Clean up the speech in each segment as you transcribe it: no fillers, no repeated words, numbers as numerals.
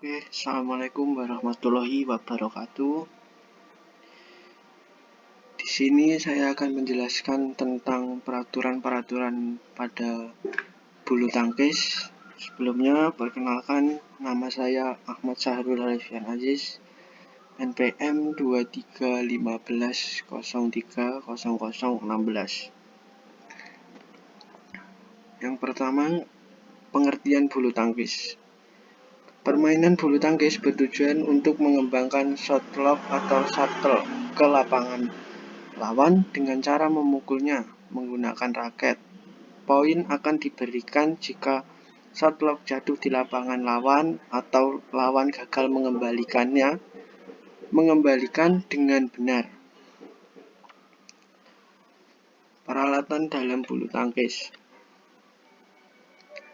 Assalamualaikum warahmatullahi wabarakatuh. Di sini saya akan menjelaskan tentang peraturan-peraturan pada bulu tangkis. Sebelumnya, perkenalkan, nama saya Ahmad Syahrul Alfian Aziz, NPM 2315030016. Yang pertama, pengertian bulu tangkis. Permainan bulu tangkis bertujuan untuk mengembangkan shot clock atau shuttle ke lapangan lawan dengan cara memukulnya menggunakan raket. Poin akan diberikan jika shot clock jatuh di lapangan lawan atau lawan gagal mengembalikan dengan benar. Peralatan dalam bulu tangkis.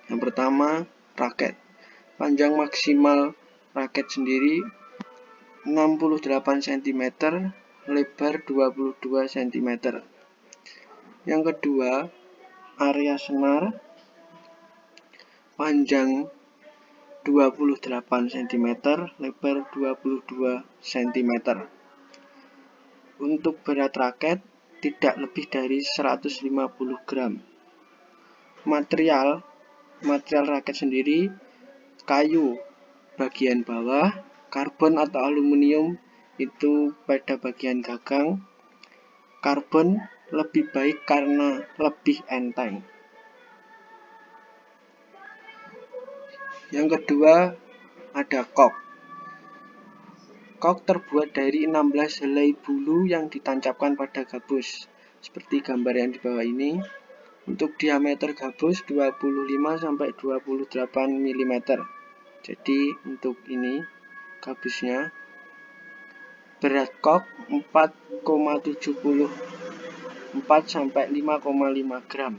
Yang pertama, raket. Panjang maksimal raket sendiri 68 cm, lebar 22 cm. Yang kedua, area senar panjang 28 cm, lebar 22 cm. Untuk berat raket tidak lebih dari 150 gram. Material raket sendiri kayu bagian bawah, karbon atau aluminium itu pada bagian gagang. Karbon lebih baik karena lebih enteng. Yang kedua, ada kok. Kok terbuat dari 16 helai bulu yang ditancapkan pada gabus, seperti gambar yang di bawah ini. Untuk diameter gabus 25-28 mm. Jadi untuk ini gabusnya. Berat kok 4,5 gram.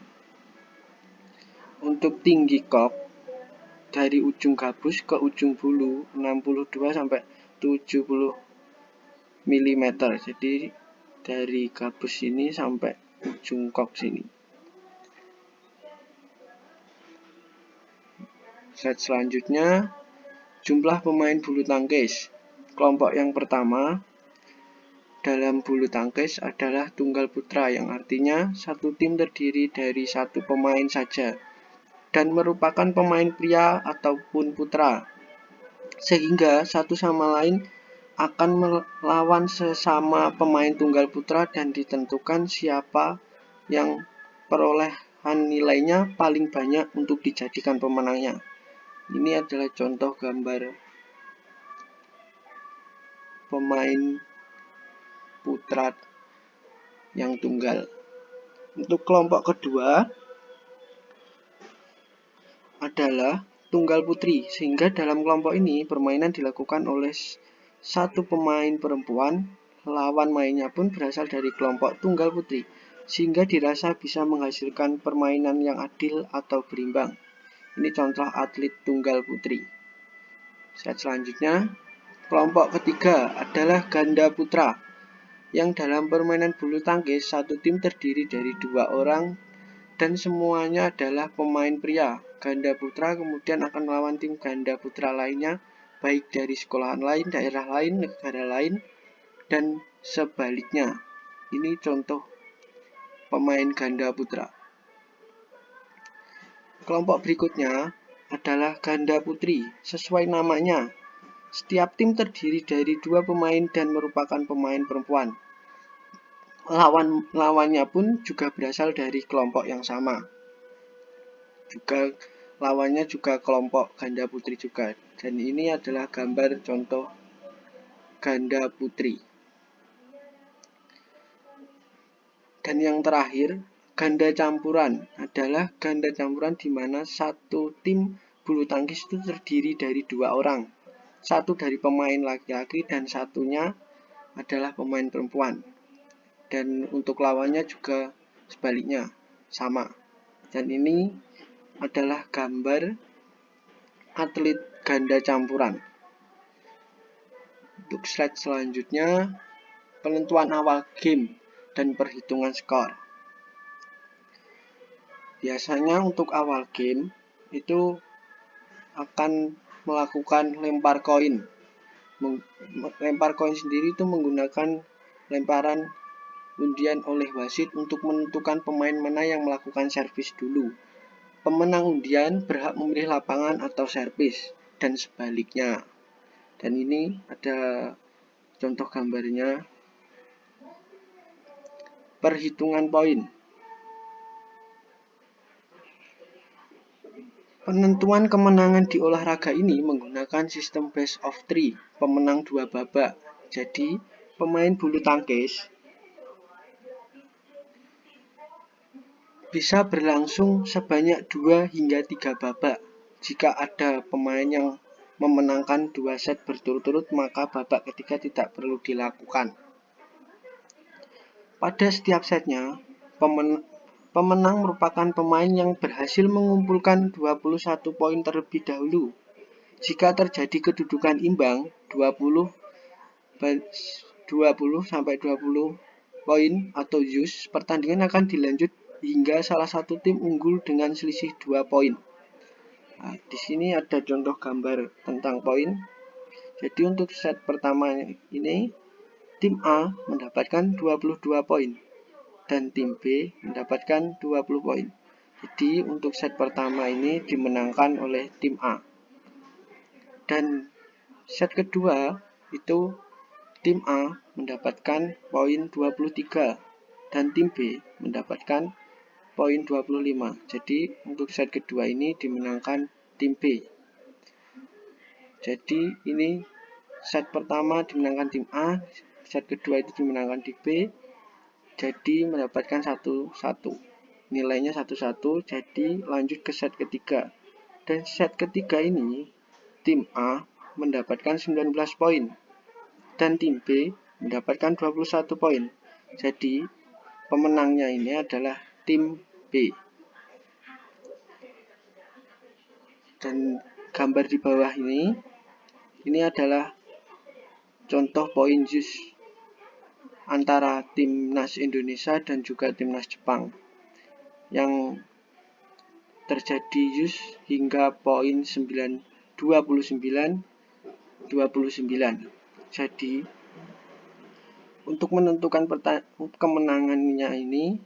Untuk tinggi kok dari ujung gabus ke ujung bulu 62-70 mm. Jadi dari gabus ini sampai ujung kok sini. Slide selanjutnya, jumlah pemain bulu tangkis. Kelompok yang pertama dalam bulu tangkis adalah tunggal putra, yang artinya satu tim terdiri dari satu pemain saja dan merupakan pemain pria ataupun putra, sehingga satu sama lain akan melawan sesama pemain tunggal putra dan ditentukan siapa yang perolehan nilainya paling banyak untuk dijadikan pemenangnya. Ini adalah contoh gambar pemain putra yang tunggal. Untuk kelompok kedua adalah tunggal putri, sehingga dalam kelompok ini permainan dilakukan oleh satu pemain perempuan. Lawan mainnya pun berasal dari kelompok tunggal putri, sehingga dirasa bisa menghasilkan permainan yang adil atau berimbang. Ini contoh atlet tunggal putri. Slide selanjutnya, kelompok ketiga adalah ganda putra, yang dalam permainan bulu tangkis satu tim terdiri dari 2 orang dan semuanya adalah pemain pria. Ganda putra kemudian akan melawan tim ganda putra lainnya, baik dari sekolahan lain, daerah lain, negara lain, dan sebaliknya. Ini contoh pemain ganda putra. Kelompok berikutnya adalah ganda putri. Sesuai namanya, setiap tim terdiri dari 2 pemain dan merupakan pemain perempuan. Lawannya pun juga berasal dari kelompok yang sama. Lawannya juga kelompok ganda putri juga. Dan ini adalah gambar contoh ganda putri. Dan yang terakhir, ganda campuran adalah ganda campuran di mana satu tim bulu tangkis itu terdiri dari 2 orang. Satu dari pemain laki-laki dan satunya adalah pemain perempuan. Dan untuk lawannya juga sebaliknya, sama. Dan ini adalah gambar atlet ganda campuran. Untuk slide selanjutnya, penentuan awal game dan perhitungan skor. Biasanya untuk awal game itu akan melakukan lempar koin. Lempar koin sendiri itu menggunakan lemparan undian oleh wasit untuk menentukan pemain mana yang melakukan servis dulu. Pemenang undian berhak memilih lapangan atau servis dan sebaliknya. Dan ini ada contoh gambarnya. Perhitungan poin. Penentuan kemenangan di olahraga ini menggunakan sistem best of 3, pemenang 2 babak. Jadi, pemain bulu tangkis bisa berlangsung sebanyak 2 hingga 3 babak. Jika ada pemain yang memenangkan 2 set berturut-turut, maka babak ketiga tidak perlu dilakukan. Pada setiap setnya, pemenang merupakan pemain yang berhasil mengumpulkan 21 poin terlebih dahulu. Jika terjadi kedudukan imbang 20 sampai 20 poin atau use, pertandingan akan dilanjut hingga salah satu tim unggul dengan selisih 2 poin. Nah, di sini ada contoh gambar tentang poin. Jadi untuk set pertama ini, tim A mendapatkan 22 poin dan tim B mendapatkan 20 poin. Jadi untuk set pertama ini dimenangkan oleh tim A. Dan set kedua itu tim A mendapatkan poin 23 dan tim B mendapatkan poin 25. Jadi untuk set kedua ini dimenangkan tim B. Jadi ini set pertama dimenangkan tim A, set kedua itu dimenangkan tim B. Jadi mendapatkan 1-1. Nilainya 1-1, jadi lanjut ke set ketiga. Dan set ketiga ini tim A mendapatkan 19 poin dan tim B mendapatkan 21 poin. Jadi pemenangnya ini adalah tim B. Dan gambar di bawah ini adalah contoh poin jus antara timnas Indonesia dan juga timnas Jepang yang terjadi jus hingga poin 29-29. Jadi untuk menentukan kemenangannya ini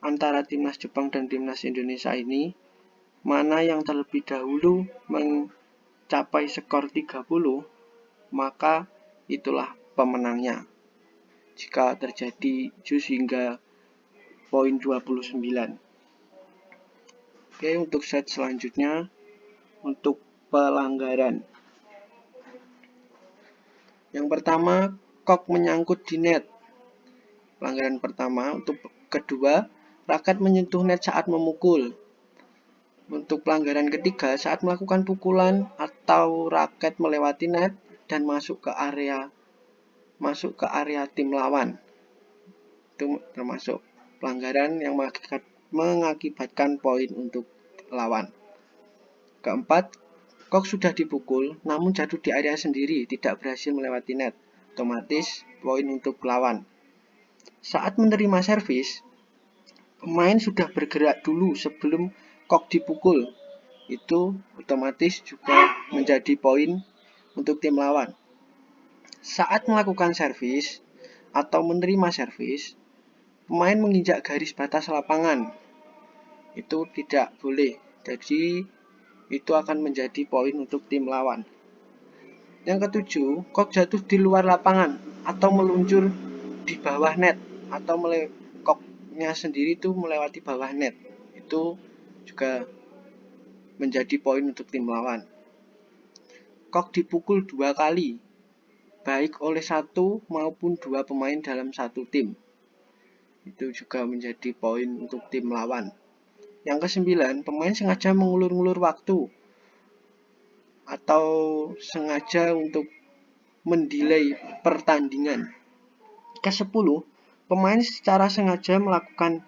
antara timnas Jepang dan timnas Indonesia ini, mana yang terlebih dahulu mencapai skor 30, maka itulah pemenangnya. Jika terjadi jus hingga poin 29. Oke, untuk set selanjutnya untuk pelanggaran. Yang pertama, kok menyangkut di net. Pelanggaran pertama. Untuk kedua, raket menyentuh net saat memukul. Untuk pelanggaran ketiga, saat melakukan pukulan atau raket melewati net dan masuk ke area tim lawan. Itu termasuk pelanggaran yang mengakibatkan poin untuk lawan. Keempat, kok sudah dipukul namun jatuh di area sendiri, tidak berhasil melewati net, otomatis poin untuk lawan. Saat menerima servis, pemain sudah bergerak dulu sebelum kok dipukul, itu otomatis juga menjadi poin untuk tim lawan. Saat melakukan servis atau menerima servis, pemain menginjak garis batas lapangan, itu tidak boleh, jadi itu akan menjadi poin untuk tim lawan. Yang ketujuh, kok jatuh di luar lapangan atau meluncur di bawah net atau koknya sendiri itu melewati bawah net, itu juga menjadi poin untuk tim lawan. Kok dipukul 2 kali, baik oleh 1 maupun 2 pemain dalam satu tim, itu juga menjadi poin untuk tim lawan. Yang kesembilan, pemain sengaja mengulur-ulur waktu atau sengaja untuk mendelay pertandingan. Ke-10, pemain secara sengaja melakukan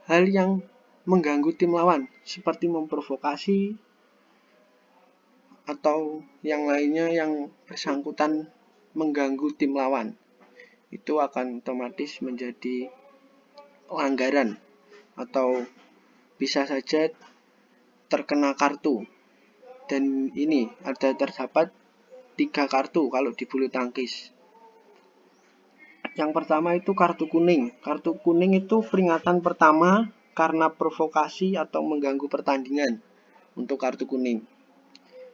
hal yang mengganggu tim lawan, seperti memprovokasi atau yang lainnya yang bersangkutan mengganggu tim lawan. Itu akan otomatis menjadi pelanggaran atau bisa saja terkena kartu. Dan ini terdapat 3 kartu kalau di bulu tangkis. Yang pertama itu kartu kuning. Kartu kuning itu peringatan pertama karena provokasi atau mengganggu pertandingan untuk kartu kuning.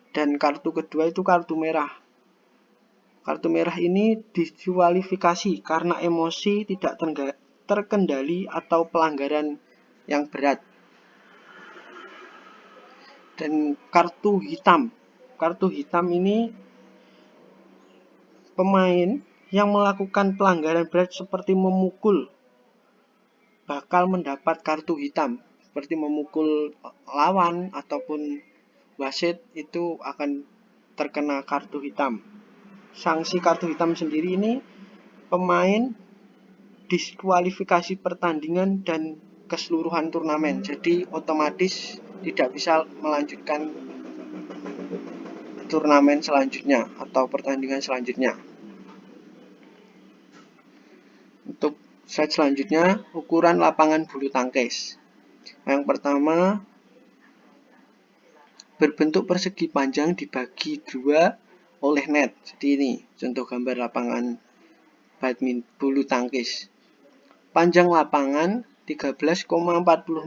Dan kartu kedua itu kartu merah. Kartu merah ini diskualifikasi karena emosi tidak terkendali atau pelanggaran yang berat. Dan kartu hitam. Kartu hitam ini pemain yang melakukan pelanggaran berat seperti memukul bakal mendapat kartu hitam, seperti memukul lawan ataupun wasit itu akan terkena kartu hitam. Sanksi kartu hitam sendiri ini pemain diskualifikasi pertandingan dan keseluruhan turnamen, jadi otomatis tidak bisa melanjutkan turnamen selanjutnya atau pertandingan selanjutnya. Untuk slide selanjutnya, ukuran lapangan bulu tangkis. Yang pertama, berbentuk persegi panjang dibagi 2 oleh net. Jadi ini contoh gambar lapangan badminton bulu tangkis. Panjang lapangan 13,40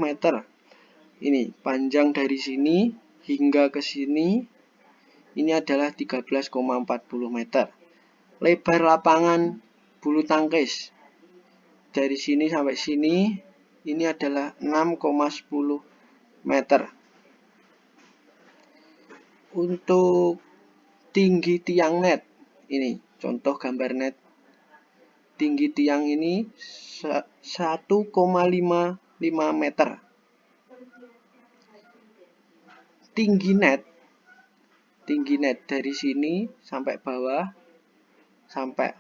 meter. Ini panjang dari sini hingga ke sini ini adalah 13,40 meter. Lebar lapangan bulu tangkis dari sini sampai sini ini adalah 6,10 meter. Untuk tinggi tiang net, ini contoh gambar net. Tinggi tiang ini 1,55 meter. Tinggi net dari sini sampai bawah, sampai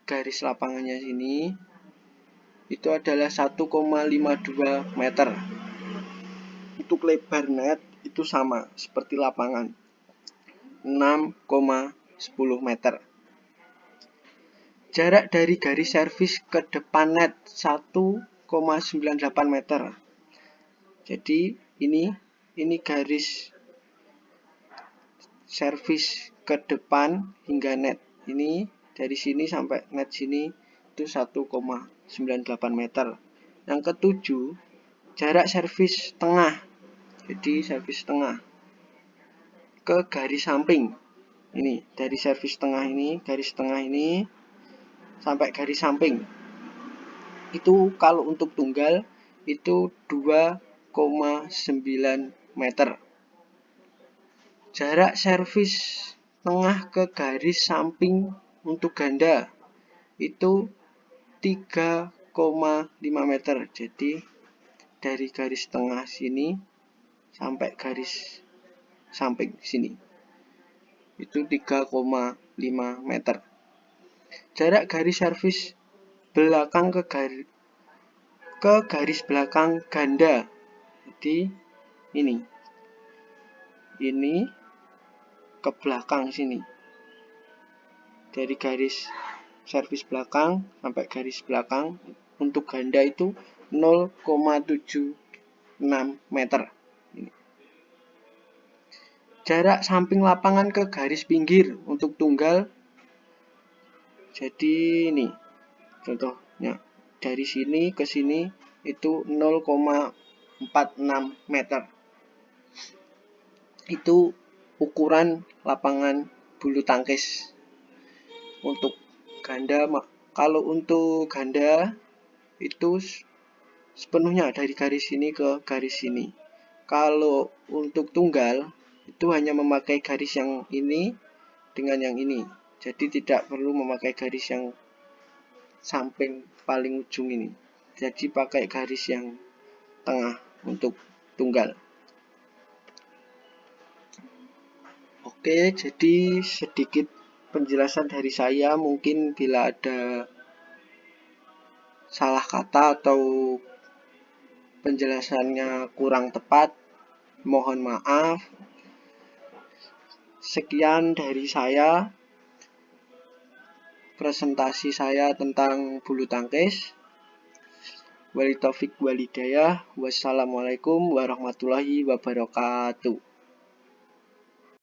garis lapangannya sini, itu adalah 1,52 meter. Untuk lebar net itu sama seperti lapangan, 6,10 meter. Jarak dari garis servis ke depan net 1,98 meter. Jadi ini garis servis ke depan hingga net. Ini dari sini sampai net sini itu 1,98 meter. Yang ketujuh, jarak servis tengah. Jadi servis tengah ke garis samping. Ini dari servis tengah ini, garis tengah ini sampai garis samping. Itu kalau untuk tunggal itu 2,9 meter. Jarak servis tengah ke garis samping untuk ganda itu 3,5 meter. Jadi dari garis tengah sini sampai garis samping sini itu 3,5 meter. Jarak garis servis belakang ke garis belakang ganda. Jadi ini ke belakang sini. Dari garis servis belakang sampai garis belakang untuk ganda itu 0,76 meter. Jarak samping lapangan ke garis pinggir untuk tunggal. Jadi ini contohnya dari sini ke sini itu 0,46 meter. Itu ukuran lapangan bulu tangkis. Untuk ganda, kalau untuk ganda itu sepenuhnya dari garis sini ke garis sini. Kalau untuk tunggal itu hanya memakai garis yang ini dengan yang ini. Jadi tidak perlu memakai garis yang samping paling ujung ini. Jadi pakai garis yang tengah untuk tunggal. Oke, jadi sedikit penjelasan dari saya. Mungkin bila ada salah kata atau penjelasannya kurang tepat, mohon maaf. Sekian dari saya, presentasi saya tentang bulu tangkis. Wali taufik walhidayah. Wassalamualaikum warahmatullahi wabarakatuh.